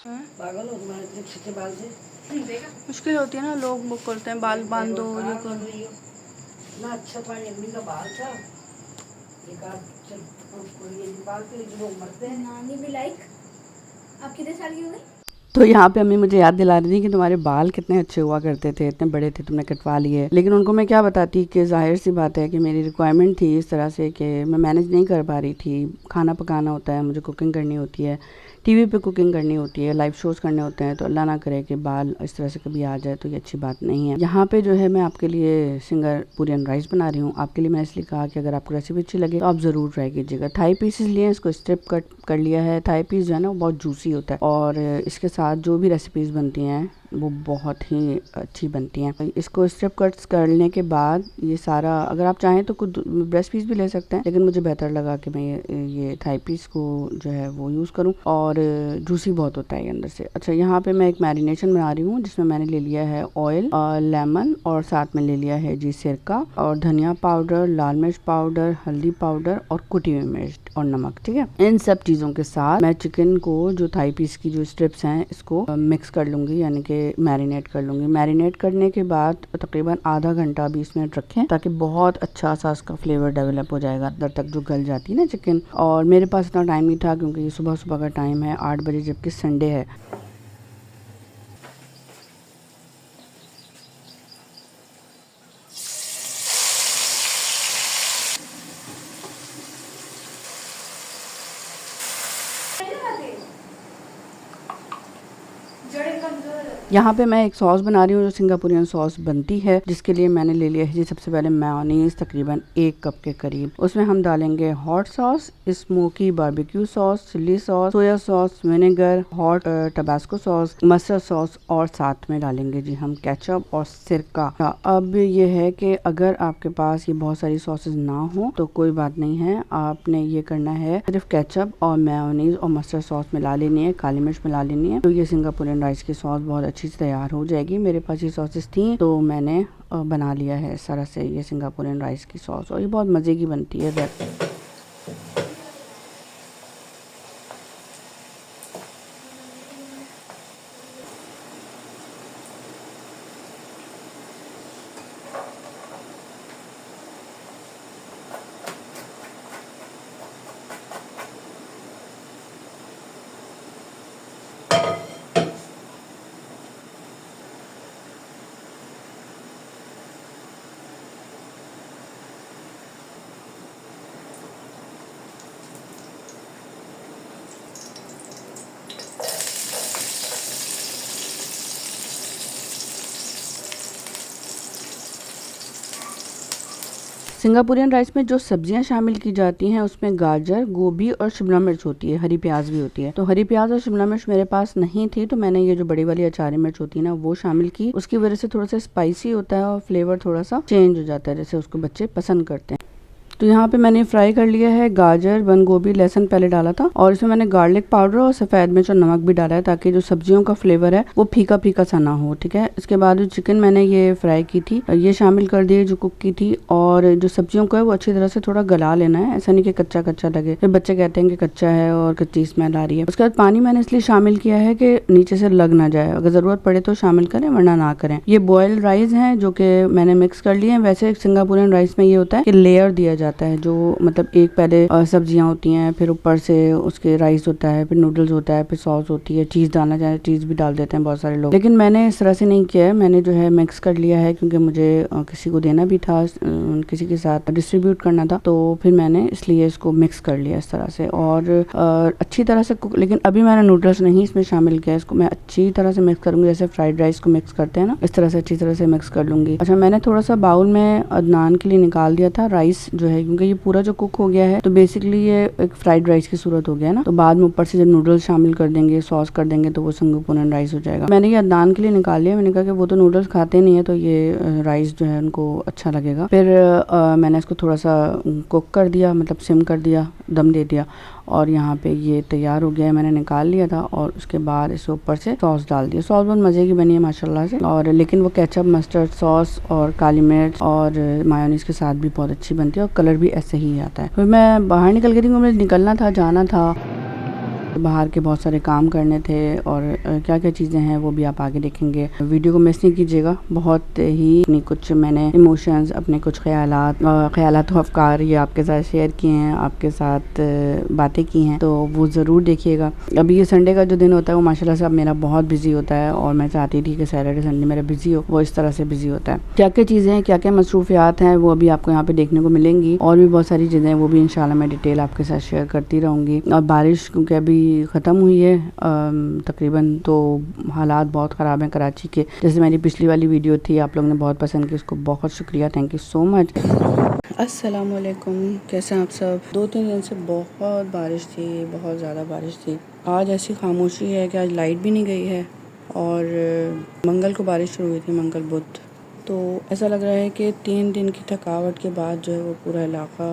पागल हो तुम्हारे इतने खींचे बाल से। मुश्किल होती है ना, लोग वो करते हैं बाल बांधो ये करो। इतना अच्छा तुम्हारी अम्मी का बाल था। एक आध चल कोई ये बाल के लिए लोग मरते हैं। नानी भी लाइक आप कितने साल की हो गई? तो यहाँ पे अम्मी मुझे याद दिला रही थी कि तुम्हारे बाल कितने अच्छे हुआ करते थे, इतने बड़े थे, तुमने कटवा लिए। लेकिन उनको मैं क्या बताती कि जाहिर सी बात है कि मेरी रिक्वायरमेंट थी इस तरह से कि मैं मैनेज नहीं कर पा रही थी। खाना पकाना होता है, मुझे कुकिंग करनी होती है, टीवी पे कुकिंग करनी होती है, लाइव शोज़ करने होते हैं। तो अल्लाह ना करे कि बाल इस तरह से कभी आ जाए, तो ये अच्छी बात नहीं है। यहाँ पे जो है मैं आपके लिए सिंगापुरियन राइस बना रही हूँ। आपके लिए मैं इसलिए कहा कि अगर आपको रेसिपी अच्छी लगे तो आप ज़रूर ट्राई कीजिएगा। थाई पीसेस लिए, इसको स्ट्रिप कट कर लिया है। थाई पीस जो है ना वो बहुत जूसी होता है और इसके साथ जो भी रेसिपीज़ बनती हैं वो बहुत ही अच्छी बनती हैं। इसको स्ट्रिप कट्स करने के बाद ये सारा, अगर आप चाहें तो कुछ ब्रेस्ट पीस भी ले सकते हैं, लेकिन मुझे बेहतर लगा कि मैं ये थाई पीस को जो है वो यूज़ करूं और जूसी बहुत होता है ये अंदर से। अच्छा, यहाँ पे मैं एक मैरिनेशन बना रही हूँ जिसमें मैंने ले लिया है ऑयल, लेमन और साथ में ले लिया है जी सिरका और धनिया पाउडर, लाल मिर्च पाउडर, हल्दी पाउडर और कुटी हुई मिर्च और नमक। ठीक है, इन सब चीज़ों के साथ मैं चिकन को, जो थाई पीस की जो स्ट्रिप्स हैं, इसको मिक्स कर लूँगी, यानी कि मैरिनेट कर लूँगी। मैरिनेट करने के बाद तकरीबन आधा घंटा 20 मिनट रखें ताकि बहुत अच्छा सा उसका फ्लेवर डेवलप हो जाएगा अंदर तक, जो गल जाती है ना चिकन। और मेरे पास इतना टाइम नहीं था क्योंकि ये सुबह सुबह का टाइम है, 8 बजे, जबकि संडे है। यहाँ पे मैं एक सॉस बना रही हूँ जो सिंगापुरियन सॉस बनती है, जिसके लिए मैंने ले लिया है जी सबसे पहले मेयोनीज, तकरीबन 1 कप के करीब। उसमें हम डालेंगे hot sauce, smoky barbecue sauce, chilli sauce, soya sauce, vinegar, hot Tabasco sauce, mustard sauce और साथ में डालेंगे जी हम केचप और सिरका। अब ये है कि अगर आपके पास ये बहुत सारी सॉसेज ना हो तो कोई बात नहीं है, आपने ये करना है सिर्फ केचप और मेयोनीज और मस्टर्ड सॉस मिला लेनी है, काली मिर्च मिला लेनी है, तो ये सिंगापुरियन राइस की सॉस बहुत अच्छी से तैयार हो जाएगी। मेरे पास ये सॉसेस थी तो मैंने बना लिया है इस तरह से ये सिंगापुरियन राइस की सॉस, और ये बहुत मज़े की बनती है। सिंगापुरियन राइस में जो सब्जियां शामिल की जाती हैं उसमें गाजर, गोभी और शिमला मिर्च होती है, हरी प्याज भी होती है। तो हरी प्याज और शिमला मिर्च मेरे पास नहीं थी तो मैंने ये जो बड़ी वाली अचारी मिर्च होती है ना वो शामिल की। उसकी वजह से थोड़ा सा स्पाइसी होता है और फ्लेवर थोड़ा सा चेंज हो जाता है, जैसे उसको बच्चे पसंद करते हैं। तो यहाँ पे मैंने फ्राई कर लिया है गाजर, बंद गोभी, लहसुन पहले डाला था और इसमें मैंने गार्लिक पाउडर और सफ़ेद मिर्च और नमक भी डाला है ताकि जो सब्जियों का फ्लेवर है वो फीका फीका सा ना हो। ठीक है, इसके बाद जो चिकन मैंने ये फ्राई की थी ये शामिल कर दिए जो कुक की थी, और जो सब्जियों को है वो अच्छी तरह से थोड़ा गला लेना है, ऐसा नहीं कि कच्चा कच्चा लगे, फिर बच्चे कहते हैं कि कच्चा है और कच्ची स्मेल आ रही है। उसके बाद पानी मैंने इसलिए शामिल किया है कि नीचे से लग ना जाए, अगर ज़रूरत पड़े तो शामिल करें वरना ना करें। ये बॉयल्ड राइस हैं जो कि मैंने मिक्स कर लिए हैं। वैसे सिंगापुरियन राइस में ये होता है कि लेयर दिया जाता है, जो मतलब एक पहले सब्जियां होती हैं, फिर ऊपर से उसके राइस होता है, फिर नूडल्स होता है, फिर सॉस होती है, चीज़ डालना चाहे चीज़ भी डाल देते हैं बहुत सारे लोग, लेकिन मैंने इस तरह से नहीं किया है। मैंने जो है मिक्स कर लिया है क्योंकि मुझे किसी को देना भी था, किसी के साथ डिस्ट्रीब्यूट करना था, तो फिर मैंने इसलिए इसको मिक्स कर लिया इस तरह से और अच्छी तरह से कुक। लेकिन अभी मैंने नूडल्स नहीं इसमें शामिल किया, इसको मैं अच्छी तरह से मिक्स करूँगी, जैसे फ्राइड राइस को मिक्स करते हैं ना, इस तरह से अच्छी तरह से मिक्स कर लूँगी। अच्छा, मैंने थोड़ा सा बाउल में अदनान के लिए निकाल दिया था राइस जो है, क्योंकि ये पूरा जो कुक हो गया है तो बेसिकली ये एक फ्राइड राइस की सूरत हो गया ना, तो बाद में ऊपर से जब नूडल्स शामिल कर देंगे, सॉस कर देंगे, तो वो सिंगापुरियन राइस हो जाएगा। मैंने ये अदनान के लिए निकाल लिया, मैंने कहा कि वो तो नूडल्स खाते नहीं है तो ये राइस जो है उनको अच्छा लगेगा। फिर मैंने इसको थोड़ा सा कुक कर दिया, मतलब सिम कर दिया, दम दे दिया, और यहाँ पे ये तैयार हो गया है, मैंने निकाल लिया था। और उसके बाद इसके ऊपर से सॉस डाल दिया। सॉस बहुत मज़े की बनी है माशाल्लाह से, और लेकिन वो केचप, मस्टर्ड सॉस और काली मिर्च और मायोनीज के साथ भी बहुत अच्छी बनती है और कलर भी ऐसे ही आता है। फिर मैं बाहर निकल गई थी, मुझे निकलना था, जाना था, बाहर के बहुत सारे काम करने थे और क्या क्या चीज़ें हैं वो भी आप आगे देखेंगे। वीडियो को मिस नहीं कीजिएगा। बहुत ही अपनी कुछ मैंने इमोशंस, अपने कुछ ख्यालात व अफकार ये आपके साथ शेयर किए हैं, आपके साथ बातें की हैं, तो वो ज़रूर देखिएगा। अभी ये संडे का जो दिन होता है वो माशाल्लाह से अब मेरा बहुत बिजी होता है और मैं चाहती थी कि सैटरडे संडे मेरा बिजी हो, वो इस तरह से बिजी होता है। क्या क्या चीज़ें हैं, क्या क्या मसरूफियात हैं वो अभी आपको यहाँ पे देखने को मिलेंगी और भी बहुत सारी चीज़ें वो भी इंशाल्लाह मैं डिटेल आपके साथ शेयर करती रहूँगी। और बारिश क्योंकि अभी ख़त्म हुई है तकरीबन, तो हालात बहुत ख़राब हैं कराची के। जैसे मेरी पिछली वाली वीडियो थी, आप लोगों ने बहुत पसंद की, उसको बहुत शुक्रिया, थैंक यू सो मच। अस्सलाम वालेकुम, कैसे हैं आप सब। 2-3 दिन से बहुत बारिश थी, बहुत ज़्यादा बारिश थी। आज ऐसी खामोशी है कि आज लाइट भी नहीं गई है और मंगल को बारिश शुरू हुई थी, मंगल बुध। तो ऐसा लग रहा है कि 3 दिन की थकावट के बाद जो है वो पूरा इलाका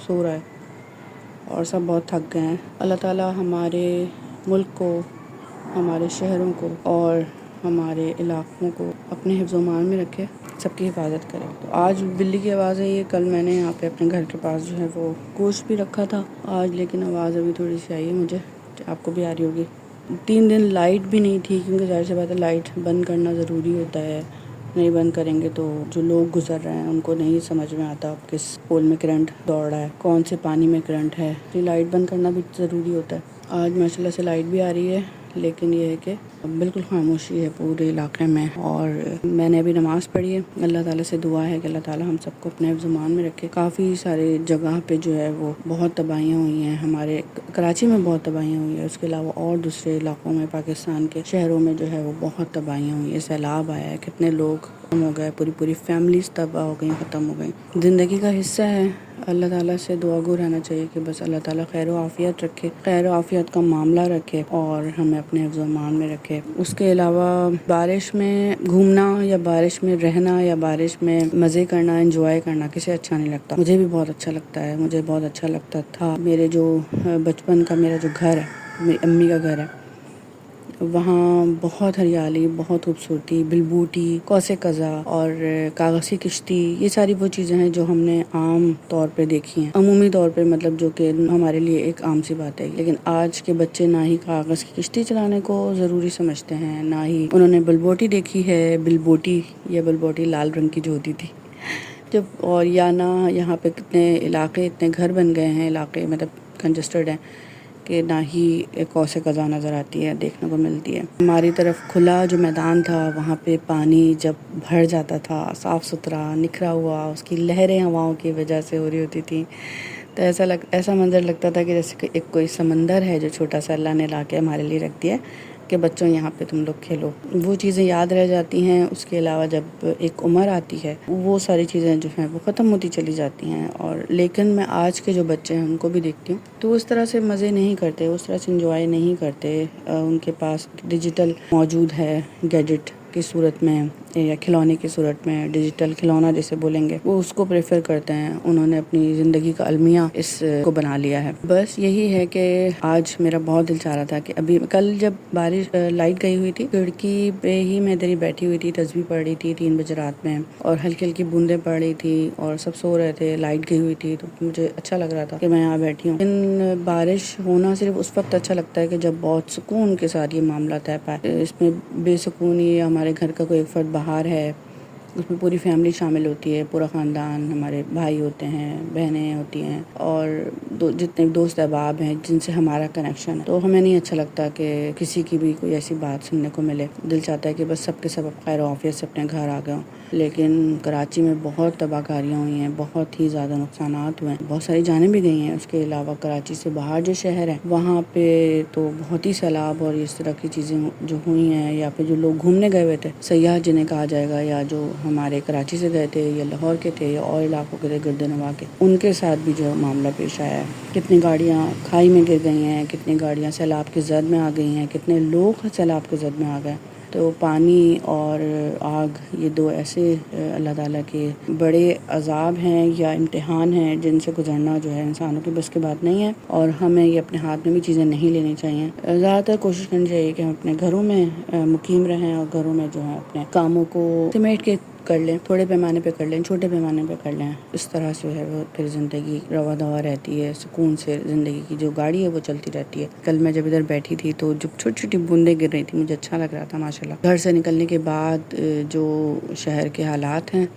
सो रहा है और सब बहुत थक गए हैं। अल्लाह ताला हमारे मुल्क को, हमारे शहरों को और हमारे इलाकों को अपने हिफ्ज़-ओ-मान में रखे, सबकी हिफाजत करे। तो आज बिल्ली की आवाज़ है ये। कल मैंने यहाँ पे अपने घर के पास जो है वो गोश्त भी रखा था आज, लेकिन आवाज़ अभी थोड़ी सी आई है मुझे, आपको भी आ रही होगी। 3 दिन लाइट भी नहीं थी क्योंकि ज़ाहिर सी बात है लाइट बंद करना ज़रूरी होता है। नहीं बंद करेंगे तो जो लोग गुजर रहे हैं उनको नहीं समझ में आता किस पोल में करंट दौड़ रहा है, कौन से पानी में करंट है, तो लाइट बंद करना भी ज़रूरी होता है। आज माशाल्लाह से लाइट भी आ रही है, लेकिन ये है कि बिल्कुल खामोशी है पूरे इलाके में। और मैंने अभी नमाज़ पढ़ी है। अल्लाह ताला से दुआ है कि अल्लाह ताला हम सबको अपने हिफ्ज़-ओ-मान में रखे। काफ़ी सारे जगह पे जो है वो बहुत तबाहियाँ हुई हैं। हमारे कराची में बहुत तबाहियाँ हुई है, उसके अलावा और दूसरे इलाकों में, पाकिस्तान के शहरों में जो है वो बहुत तबाहियाँ हुई है। सैलाब आया है, कितने लोग खत्म हो गए, पूरी फैमिलीज तबाह हो गई, ख़त्म हो गई। ज़िंदगी का हिस्सा है। अल्लाह ताला से दुआगो रहना चाहिए कि बस अल्लाह ताला खैर व आफ़ियत रखे, खैर व आफ़ियत का मामला रखे और हमें अपने हिफ्ज़-ओ-मान में रखे। उसके अलावा बारिश में घूमना या बारिश में रहना या बारिश में मज़े करना, एंजॉय करना किसे अच्छा नहीं लगता। मुझे भी बहुत अच्छा लगता है, मुझे बहुत अच्छा लगता था। मेरे जो बचपन का मेरा जो घर है, मेरी अम्मी का घर है, वहाँ बहुत हरियाली, बहुत खूबसूरती, बिलबूटी, कौसे कज़ा और कागज़ की किश्ती, ये सारी वो चीज़ें हैं जो हमने आम तौर पे देखी हैं, अमूमी तौर पे, मतलब जो कि हमारे लिए एक आम सी बात है। लेकिन आज के बच्चे ना ही कागज़ की किश्ती चलाने को ज़रूरी समझते हैं, ना ही उन्होंने बिलबोटी देखी है। बिलबोटी लाल रंग की जो होती थी जब, और या ना यहाँ पे कितने इलाके, इतने घर बन गए हैं, इलाके मतलब कंजस्टेड हैं कि ना ही कौसे कज़ा नज़र आती है, देखने को मिलती है। हमारी तरफ खुला जो मैदान था, वहाँ पे पानी जब भर जाता था, साफ़ सुथरा निखरा हुआ, उसकी लहरें हवाओं की वजह से हो रही होती थी, तो ऐसा मंजर लगता था कि जैसे एक कोई समंदर है जो छोटा सा अल्लाह ने ला के हमारे लिए रख दिया है कि बच्चों यहाँ पे तुम लोग खेलो। वो चीज़ें याद रह जाती हैं। उसके अलावा जब एक उम्र आती है, वो सारी चीज़ें जो हैं वो ख़त्म होती चली जाती हैं। और लेकिन मैं आज के जो बच्चे हैं उनको भी देखती हूँ तो उस तरह से मज़े नहीं करते, उस तरह से इंजॉय नहीं करते। उनके पास डिजिटल मौजूद है, गैजेट की सूरत में या खिलौने की सूरत में, डिजिटल खिलौना जैसे बोलेंगे, वो उसको प्रेफर करते हैं। उन्होंने अपनी ज़िंदगी का अलमिया इसको बना लिया है। बस यही है कि आज मेरा बहुत दिल चाह रहा था कि अभी कल जब बारिश लाइट गई हुई थी, खिड़की पे ही मैं इधर ही बैठी हुई थी, तस्बीह पढ़ रही थी 3 बजे रात में, और हल्की हल्की बूंदें पड़ रही थी और सब सो रहे थे, लाइट गई हुई थी, तो मुझे अच्छा लग रहा था कि मैं यहाँ बैठी हूँ। लेकिन बारिश होना सिर्फ उस वक्त अच्छा लगता है कि जब बहुत सुकून के साथ ये मामला तय पाए। इसमें बेसुकूनी, हमारे घर का कोई एक फर्द बाहर है, उसमें पूरी फैमिली शामिल होती है, पूरा ख़ानदान, हमारे भाई होते हैं, बहनें होती हैं और जितने दोस्त अहबाब हैं जिनसे हमारा कनेक्शन है, तो हमें नहीं अच्छा लगता कि किसी की भी कोई ऐसी बात सुनने को मिले। दिल चाहता है कि बस सब के सब खैर ऑफिस से अपने घर आ गए हों। लेकिन कराची में बहुत तबाहकारियाँ हुई हैं, बहुत ही ज़्यादा नुकसानात हुए हैं, बहुत सारी जानें भी गई हैं। उसके अलावा कराची से बाहर जो शहर है वहाँ पे तो बहुत ही सैलाब और इस तरह की चीज़ें जो हुई हैं, या फिर जो लोग घूमने गए हुए थे, सयाह जिन्हें कहा जाएगा, या जो हमारे कराची से गए थे या लाहौर के थे या और इलाकों के थे गर्दनवा के, उनके साथ भी जो मामला पेश आया है। कितनी गाड़ियाँ खाई में गिर गई हैं, कितनी गाड़ियाँ सैलाब की जद में आ गई हैं, कितने लोग सैलाब की जद में आ गए। तो पानी और आग, ये दो ऐसे अल्लाह ताला के बड़े अजाब हैं या इम्तिहान हैं जिनसे गुजरना जो है इंसानों की बस की बात नहीं है, और हमें ये अपने हाथ में भी चीज़ें नहीं लेनी चाहिए। ज़्यादातर कोशिश करनी चाहिए कि हम अपने घरों में मुकीम रहें और घरों में जो है अपने कामों को सिमेट के कर लें, थोड़े पैमाने पे कर लें, छोटे पैमाने पे कर लें, इस तरह से है वो फिर ज़िंदगी रवा दवा रहती है, सुकून से ज़िंदगी की जो गाड़ी है वो चलती रहती है। कल मैं जब इधर बैठी थी तो जब छोटी छोटी बूंदें गिर रही थी मुझे अच्छा लग रहा था माशाल्लाह। घर से निकलने के बाद जो शहर के हालात हैं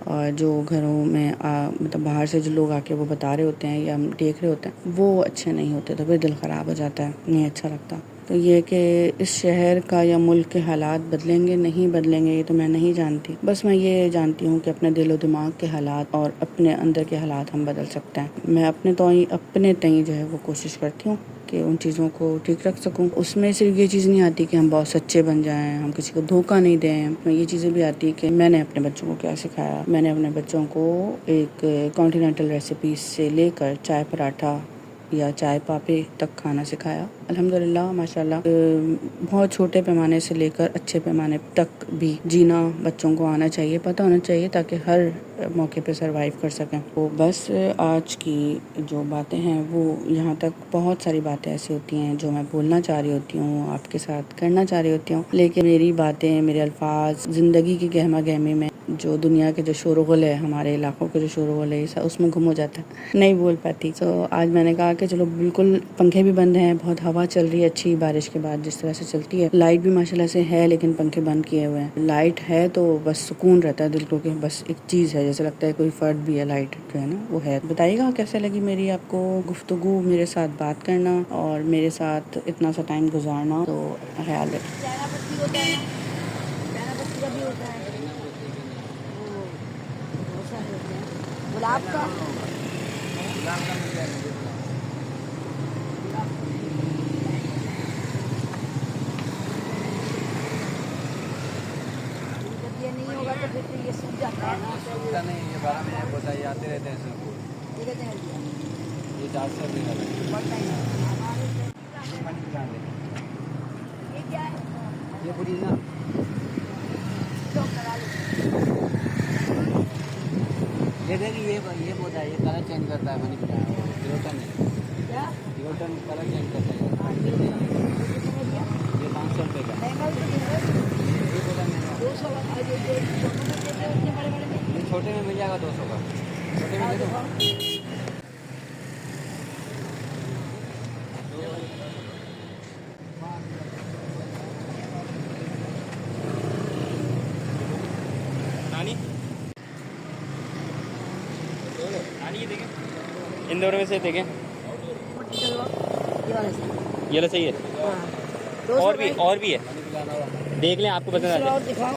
और जो घरों में मतलब बाहर से जो लोग आके वो बता रहे होते हैं या हम देख रहे होते हैं वो अच्छे नहीं होते, तो फिर दिल ख़राब हो जाता है, नहीं अच्छा लगता। तो ये कि इस शहर का या मुल्क के हालात बदलेंगे नहीं बदलेंगे ये तो मैं नहीं जानती, बस मैं ये जानती हूँ कि अपने दिल और दिमाग के हालात और अपने अंदर के हालात हम बदल सकते हैं। मैं अपने तय जो है वो कोशिश करती हूँ कि उन चीज़ों को ठीक रख सकूं। उसमें सिर्फ ये चीज़ नहीं आती कि हम बहुत सच्चे बन जाएं, हम किसी को धोखा नहीं दें। ये चीज़ें भी आती है कि मैंने अपने बच्चों को क्या सिखाया। मैंने अपने बच्चों को एक कॉन्टिनेंटल रेसिपी से लेकर चाय पराठा या चाय पापे तक खाना सिखाया। अल्हम्दुलिल्लाह माशाल्लाह बहुत छोटे पैमाने से लेकर अच्छे पैमाने तक भी जीना बच्चों को आना चाहिए, पता होना चाहिए, ताकि हर मौके पे सरवाइव कर सकें। तो बस आज की जो बातें हैं वो यहाँ तक, बहुत सारी बातें ऐसी होती हैं जो मैं बोलना चाह रही होती हूँ, आपके साथ करना चाह रही होती हूँ, लेकिन मेरी बातें, मेरे अल्फाज ज़िंदगी की गहमा गहमी में जो दुनिया के जो शोरगुल है, हमारे इलाकों के जो शोरगुल है, उसमें गुम हो जाता है, नहीं बोल पाती। तो आज मैंने कहा कि चलो बिल्कुल पंखे भी बंद हैं, बहुत हवा चल रही है अच्छी, बारिश के बाद जिस तरह से चलती है। लाइट भी माशाल्लाह से है लेकिन पंखे बंद किए हुए हैं। लाइट है तो बस सुकून रहता है दिल को कि बस एक चीज़ है, जैसे लगता है कोई फ़र्द भी है, लाइट जो है ना वो है। बताइएगा कैसे लगी मेरी आपको गुफ्तगू, मेरे साथ बात करना और मेरे साथ इतना सा टाइम गुजारना। तो ख्याल रखिए। चाइना पत्ती होता है ना, चाइना पत्ती का भी होता है, वो बहुत सारे होते हैं। गुलाब का जब ये नहीं होगा तो फिर तो ये सूख जाता है ना। सूखता नहीं, ये 12 महीने होता है, आते रहते हैं सबको। ये कहते हैं ये 4 से भी लगा बहुत टाइम है। मनी प्लांट है। ये क्या है? ये पुदीना, तो करा लो। ये देखिए ये पौधा है, ये कलर चेंज करता है, मनी प्लांट गिलोटन है। क्या? गिलोटन कलर चेंज करता है। हाँ, ये कितने दिया? ये 500 रुपये का। महंगा तो नहीं है। ये पौधा महंगा, 200 का जो जो छोटे में देते हैं उतने बड़े बड़े में। ये छोटे में मिल जाएगा 200 का। छोटे में दे दो। नानी ये देखें, इन दोनों में से देखें, ये वाला से। ये वाला सही है। हाँ, और भी है, देख लें, आपको पसंद आ दूसरा जाए। और दिखाओ।